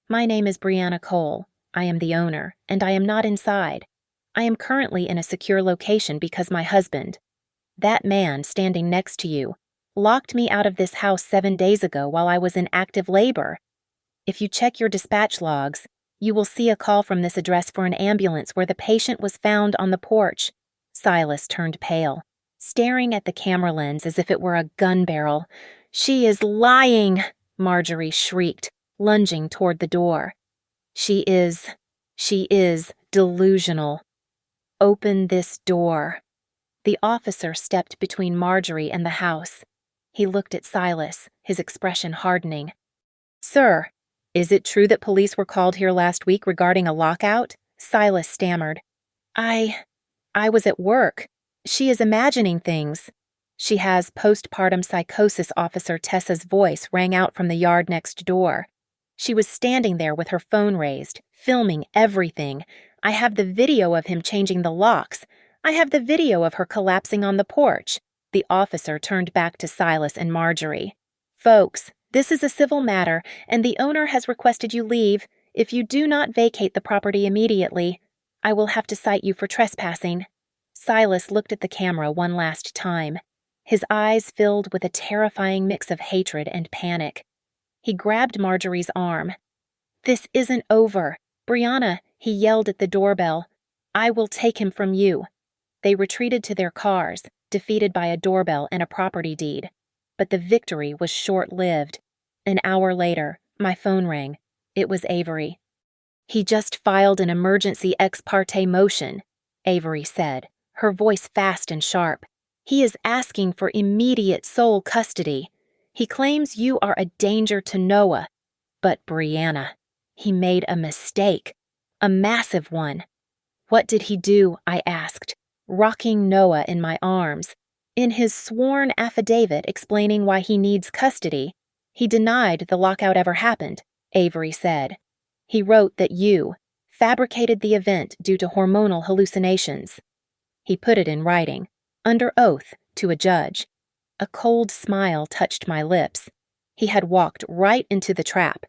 "My name is Brianna Cole. I am the owner, and I am not inside. I am currently in a secure location because my husband, that man standing next to you, locked me out of this house 7 days ago while I was in active labor. If you check your dispatch logs, you will see a call from this address for an ambulance where the patient was found on the porch." Silas turned pale, staring at the camera lens as if it were a gun barrel. "She is lying!" Marjorie shrieked, lunging toward the door. She is delusional. "Open this door." The officer stepped between Marjorie and the house. He looked at Silas, his expression hardening. "Sir, is it true that police were called here last week regarding a lockout?" Silas stammered. I was at work. She is imagining things." "She has postpartum psychosis," Officer Tessa's voice rang out from the yard next door. "She was standing there with her phone raised, filming everything. I have the video of him changing the locks. I have the video of her collapsing on the porch." The officer turned back to Silas and Marjorie. "Folks, this is a civil matter, and the owner has requested you leave. If you do not vacate the property immediately, I will have to cite you for trespassing." Silas looked at the camera one last time, his eyes filled with a terrifying mix of hatred and panic. He grabbed Marjorie's arm. "This isn't over. Brianna," he yelled at the doorbell. "I will take him from you." They retreated to their cars, defeated by a doorbell and a property deed. But the victory was short-lived. An hour later, my phone rang. It was Avery. "He just filed an emergency ex parte motion," Avery said, her voice fast and sharp. "He is asking for immediate sole custody. He claims you are a danger to Noah. But Brianna, he made a mistake. A massive one." "What did he do?" I asked, rocking Noah in my arms. "In his sworn affidavit explaining why he needs custody, he denied the lockout ever happened," Avery said. "He wrote that you fabricated the event due to hormonal hallucinations." He put it in writing, under oath, to a judge. A cold smile touched my lips. He had walked right into the trap.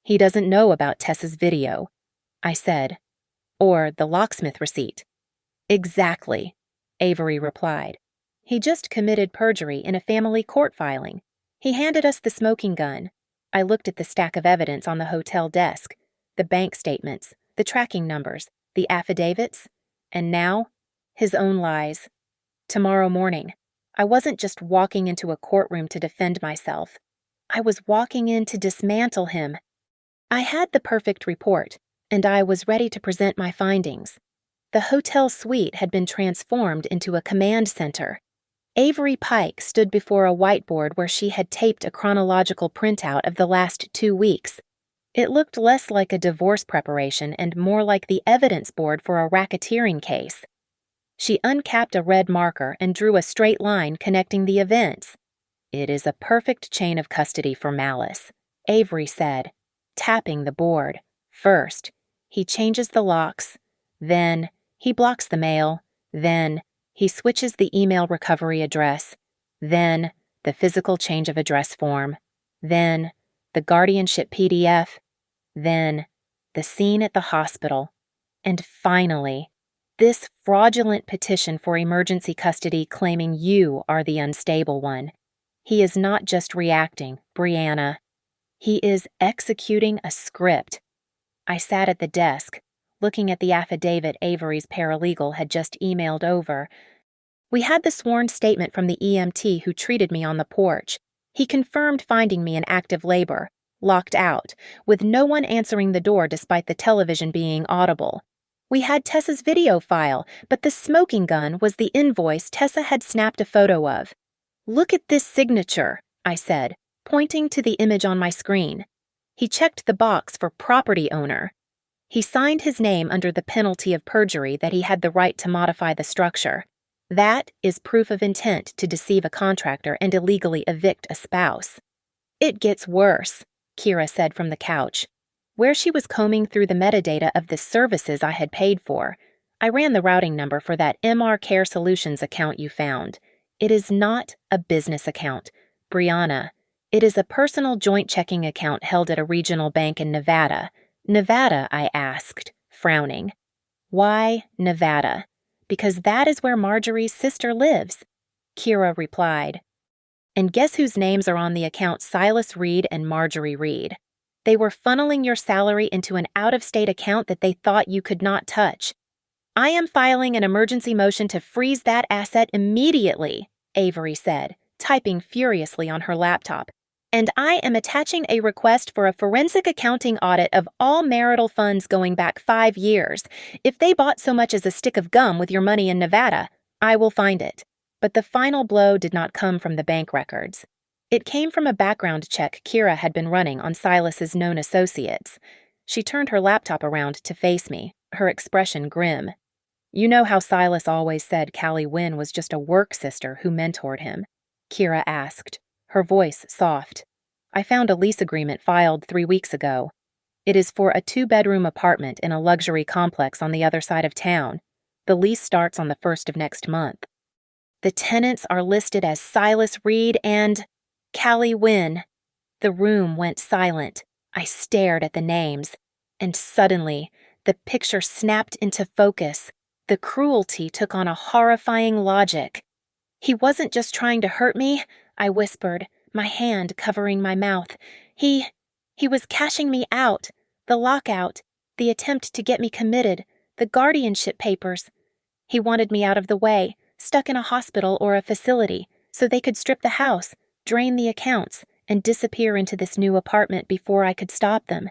"He doesn't know about Tessa's video," I said. "Or the locksmith receipt." "Exactly," Avery replied. "He just committed perjury in a family court filing. He handed us the smoking gun." I looked at the stack of evidence on the hotel desk, the bank statements, the tracking numbers, the affidavits, and now, his own lies. Tomorrow morning, I wasn't just walking into a courtroom to defend myself. I was walking in to dismantle him. I had the perfect report, and I was ready to present my findings. The hotel suite had been transformed into a command center. Avery Pike stood before a whiteboard where she had taped a chronological printout of the last 2 weeks. It looked less like a divorce preparation and more like the evidence board for a racketeering case. She uncapped a red marker and drew a straight line connecting the events. "It is a perfect chain of custody for malice," Avery said, tapping the board. "First, he changes the locks. Then, he blocks the mail. Then, he switches the email recovery address. Then, the physical change of address form. Then, the guardianship PDF. Then, the scene at the hospital. And finally, this fraudulent petition for emergency custody claiming you are the unstable one. He is not just reacting, Brianna. He is executing a script. I sat at the desk, looking at the affidavit Avery's paralegal had just emailed over. We had the sworn statement from the EMT who treated me on the porch. He confirmed finding me in active labor, locked out, with no one answering the door despite the television being audible. We had Tessa's video file, but the smoking gun was the invoice Tessa had snapped a photo of. "Look at this signature," I said, pointing to the image on my screen. He checked the box for property owner. He signed his name under the penalty of perjury that he had the right to modify the structure. That is proof of intent to deceive a contractor and illegally evict a spouse. "It gets worse," Kira said from the couch, where she was combing through the metadata of the services I had paid for. I ran the routing number for that MR Care Solutions account you found. It is not a business account, Brianna. It is a personal joint checking account held at a regional bank in Nevada. Nevada, I asked, frowning. "Why Nevada?" "Because that is where Marjorie's sister lives," Kira replied. "And guess whose names are on the account Silas Reed and Marjorie Reed? They were funneling your salary into an out-of-state account that they thought you could not touch. I am filing an emergency motion to freeze that asset immediately," Avery said, typing furiously on her laptop. "And I am attaching a request for a forensic accounting audit of all marital funds going back 5 years. If they bought so much as a stick of gum with your money in Nevada, I will find it." But the final blow did not come from the bank records. It came from a background check Kira had been running on Silas's known associates. She turned her laptop around to face me, her expression grim. "You know how Silas always said Callie Wynn was just a work sister who mentored him?" Kira asked, her voice soft. "I found a lease agreement filed 3 weeks ago. It is for a 2-bedroom apartment in a luxury complex on the other side of town. The lease starts on the 1st of next month. The tenants are listed as Silas Reed and Callie Wynn." The room went silent. I stared at the names, and suddenly, the picture snapped into focus. The cruelty took on a horrifying logic. "He wasn't just trying to hurt me," I whispered, my hand covering my mouth. He was cashing me out. The lockout, the attempt to get me committed, the guardianship papers. He wanted me out of the way, stuck in a hospital or a facility, so they could strip the house, drain the accounts, and disappear into this new apartment before I could stop them.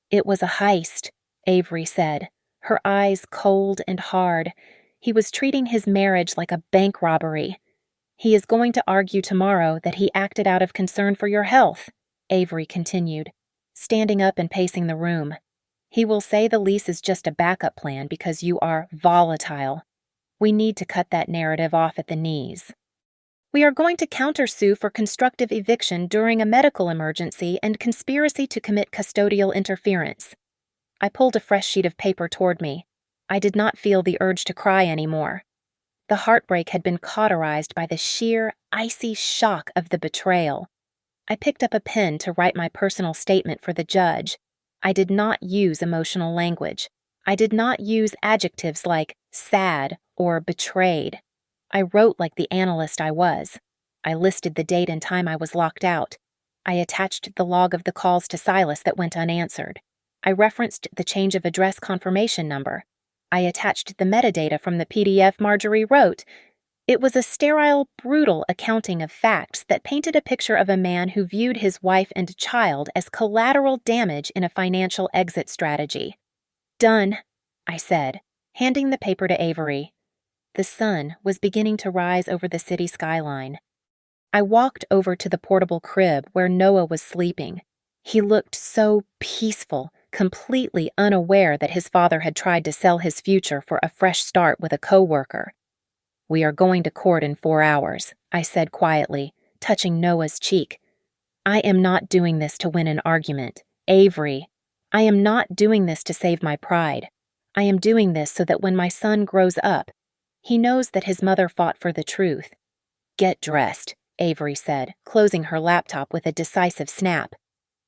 "It was a heist," Avery said, her eyes cold and hard. "He was treating his marriage like a bank robbery. He is going to argue tomorrow that he acted out of concern for your health," Avery continued, standing up and pacing the room. "He will say the lease is just a backup plan because you are volatile. We need to cut that narrative off at the knees. We are going to countersue for constructive eviction during a medical emergency and conspiracy to commit custodial interference." I pulled a fresh sheet of paper toward me. I did not feel the urge to cry anymore. The heartbreak had been cauterized by the sheer, icy shock of the betrayal. I picked up a pen to write my personal statement for the judge. I did not use emotional language. I did not use adjectives like sad or betrayed. I wrote like the analyst I was. I listed the date and time I was locked out. I attached the log of the calls to Silas that went unanswered. I referenced the change of address confirmation number. I attached the metadata from the PDF Marjorie wrote. It was a sterile, brutal accounting of facts that painted a picture of a man who viewed his wife and child as collateral damage in a financial exit strategy. "Done," I said, handing the paper to Avery. The sun was beginning to rise over the city skyline. I walked over to the portable crib where Noah was sleeping. He looked so peaceful, completely unaware that his father had tried to sell his future for a fresh start with a coworker. "We are going to court in 4 hours, I said quietly, touching Noah's cheek. "I am not doing this to win an argument. Avery, I am not doing this to save my pride. I am doing this so that when my son grows up, he knows that his mother fought for the truth." "Get dressed," Avery said, closing her laptop with a decisive snap.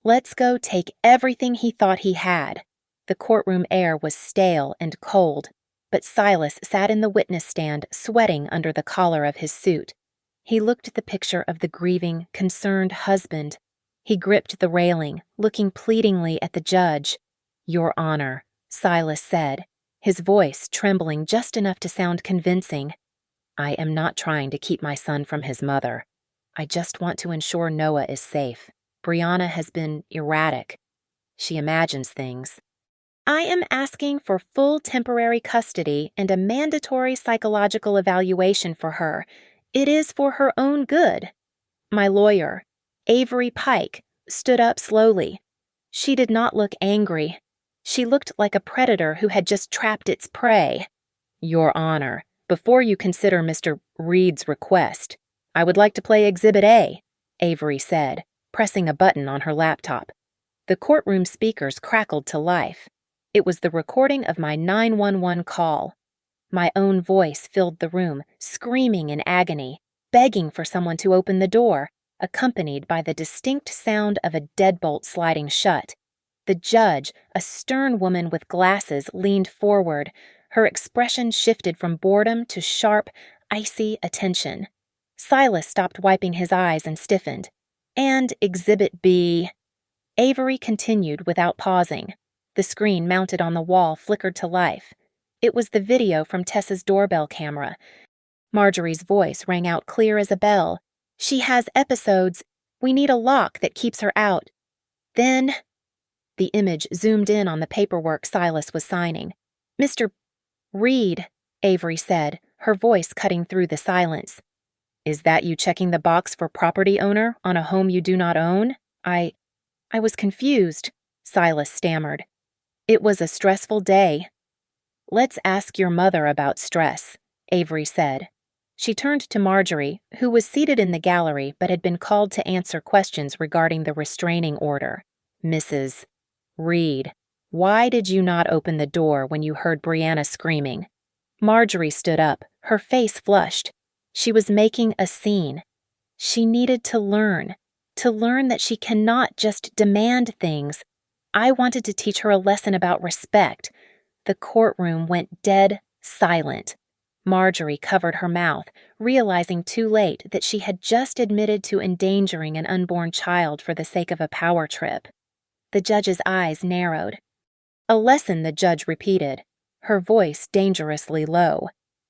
"Let's go take everything he thought he had." The courtroom air was stale and cold, but Silas sat in the witness stand sweating under the collar of his suit. He looked at the picture of the grieving, concerned husband. He gripped the railing, looking pleadingly at the judge. "Your Honor," Silas said, his voice trembling just enough to sound convincing. "I am not trying to keep my son from his mother. I just want to ensure Noah is safe. Brianna has been erratic. She imagines things. I am asking for full temporary custody and a mandatory psychological evaluation for her. It is for her own good." My lawyer, Avery Pike, stood up slowly. She did not look angry. She looked like a predator who had just trapped its prey. "Your Honor, before you consider Mr. Reed's request, I would like to play Exhibit A," Avery said, pressing a button on her laptop. The courtroom speakers crackled to life. It was the recording of my 911 call. My own voice filled the room, screaming in agony, begging for someone to open the door, accompanied by the distinct sound of a deadbolt sliding shut. The judge, a stern woman with glasses, leaned forward. Her expression shifted from boredom to sharp, icy attention. Silas stopped wiping his eyes and stiffened. "And Exhibit B." Avery continued without pausing. The screen mounted on the wall flickered to life. It was the video from Tessa's doorbell camera. Marjorie's voice rang out clear as a bell. "She has episodes. We need a lock that keeps her out. Then—" The image zoomed in on the paperwork Silas was signing. "Mr. Reed," Avery said, her voice cutting through the silence. "Is that you checking the box for property owner on a home you do not own? I was confused," Silas stammered. "It was a stressful day." "Let's ask your mother about stress," Avery said. She turned to Marjorie, who was seated in the gallery but had been called to answer questions regarding the restraining order. "Mrs. Reed, why did you not open the door when you heard Brianna screaming?" Marjorie stood up, her face flushed. She was making a scene. She needed to learn that she cannot just demand things. I wanted to teach her a lesson about respect. The courtroom went dead silent. Marjorie covered her mouth, realizing too late that she had just admitted to endangering an unborn child for the sake of a power trip. The judge's eyes narrowed. "A lesson," the judge repeated, her voice dangerously low.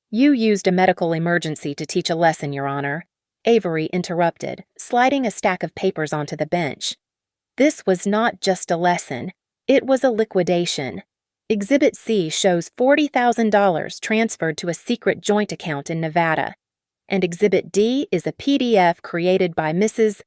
"You used a medical emergency to teach a lesson, Your Honor," Avery interrupted, sliding a stack of papers onto the bench. "This was not just a lesson. It was a liquidation. Exhibit C shows $40,000 transferred to a secret joint account in Nevada. And Exhibit D is a PDF created by Mrs.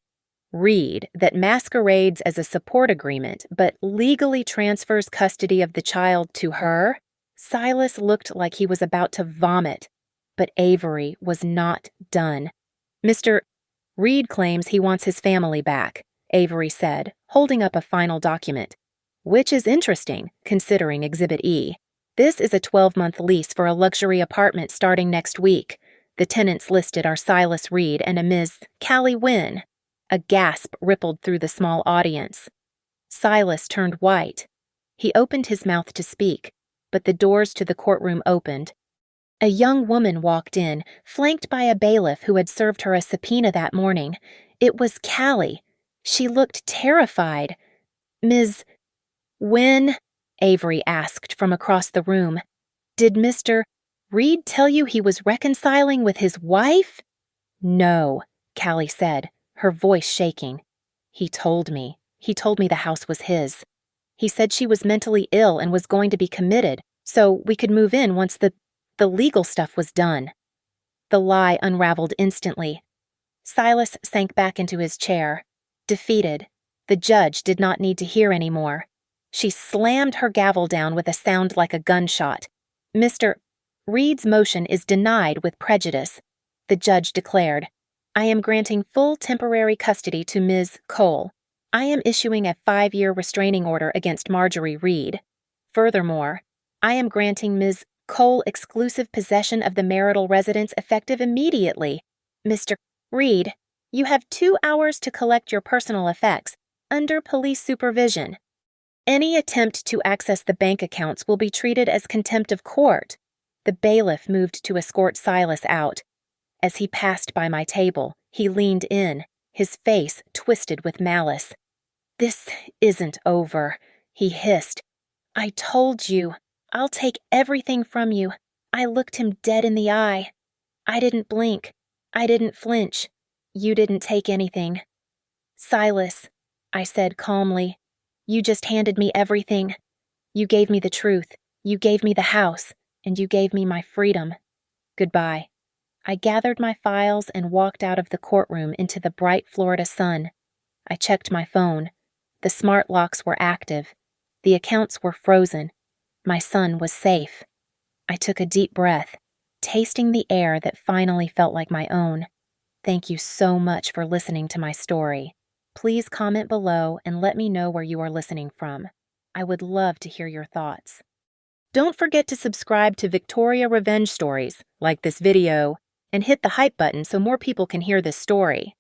Reed that masquerades as a support agreement but legally transfers custody of the child to her." Silas looked like he was about to vomit, but Avery was not done. "Mr. Reed claims he wants his family back," Avery said, holding up a final document. "Which is interesting, considering Exhibit E. This is a 12-month lease for a luxury apartment starting next week. The tenants listed are Silas Reed and a Ms. Callie Wynn." A gasp rippled through the small audience. Silas turned white. He opened his mouth to speak, but the doors to the courtroom opened. A young woman walked in, flanked by a bailiff who had served her a subpoena that morning. It was Callie. She looked terrified. "Ms. Wynn?" Avery asked from across the room. "Did Mr. Reed tell you he was reconciling with his wife?" "No," Callie said, her voice shaking. He told me the house was his. He said she was mentally ill and was going to be committed, so we could move in once the legal stuff was done." The lie unraveled instantly. Silas sank back into his chair. Defeated, the judge did not need to hear any more. She slammed her gavel down with a sound like a gunshot. "Mr. Reed's motion is denied with prejudice," the judge declared. "I am granting full temporary custody to Ms. Cole. I am issuing a 5-year restraining order against Marjorie Reed. Furthermore, I am granting Ms. Cole exclusive possession of the marital residence effective immediately. Mr. Reed, you have 2 hours to collect your personal effects, under police supervision. Any attempt to access the bank accounts will be treated as contempt of court." The bailiff moved to escort Silas out. As he passed by my table, he leaned in, his face twisted with malice. "This isn't over," he hissed. "I told you. I'll take everything from you." I looked him dead in the eye. I didn't blink. I didn't flinch. "You didn't take anything." "Silas," I said calmly, "you just handed me everything. You gave me the truth. You gave me the house. And you gave me my freedom. Goodbye." I gathered my files and walked out of the courtroom into the bright Florida sun. I checked my phone. The smart locks were active. The accounts were frozen. My son was safe. I took a deep breath, tasting the air that finally felt like my own. Thank you so much for listening to my story. Please comment below and let me know where you are listening from. I would love to hear your thoughts. Don't forget to subscribe to Victoria Revenge Stories, like this video, and hit the hype button so more people can hear this story.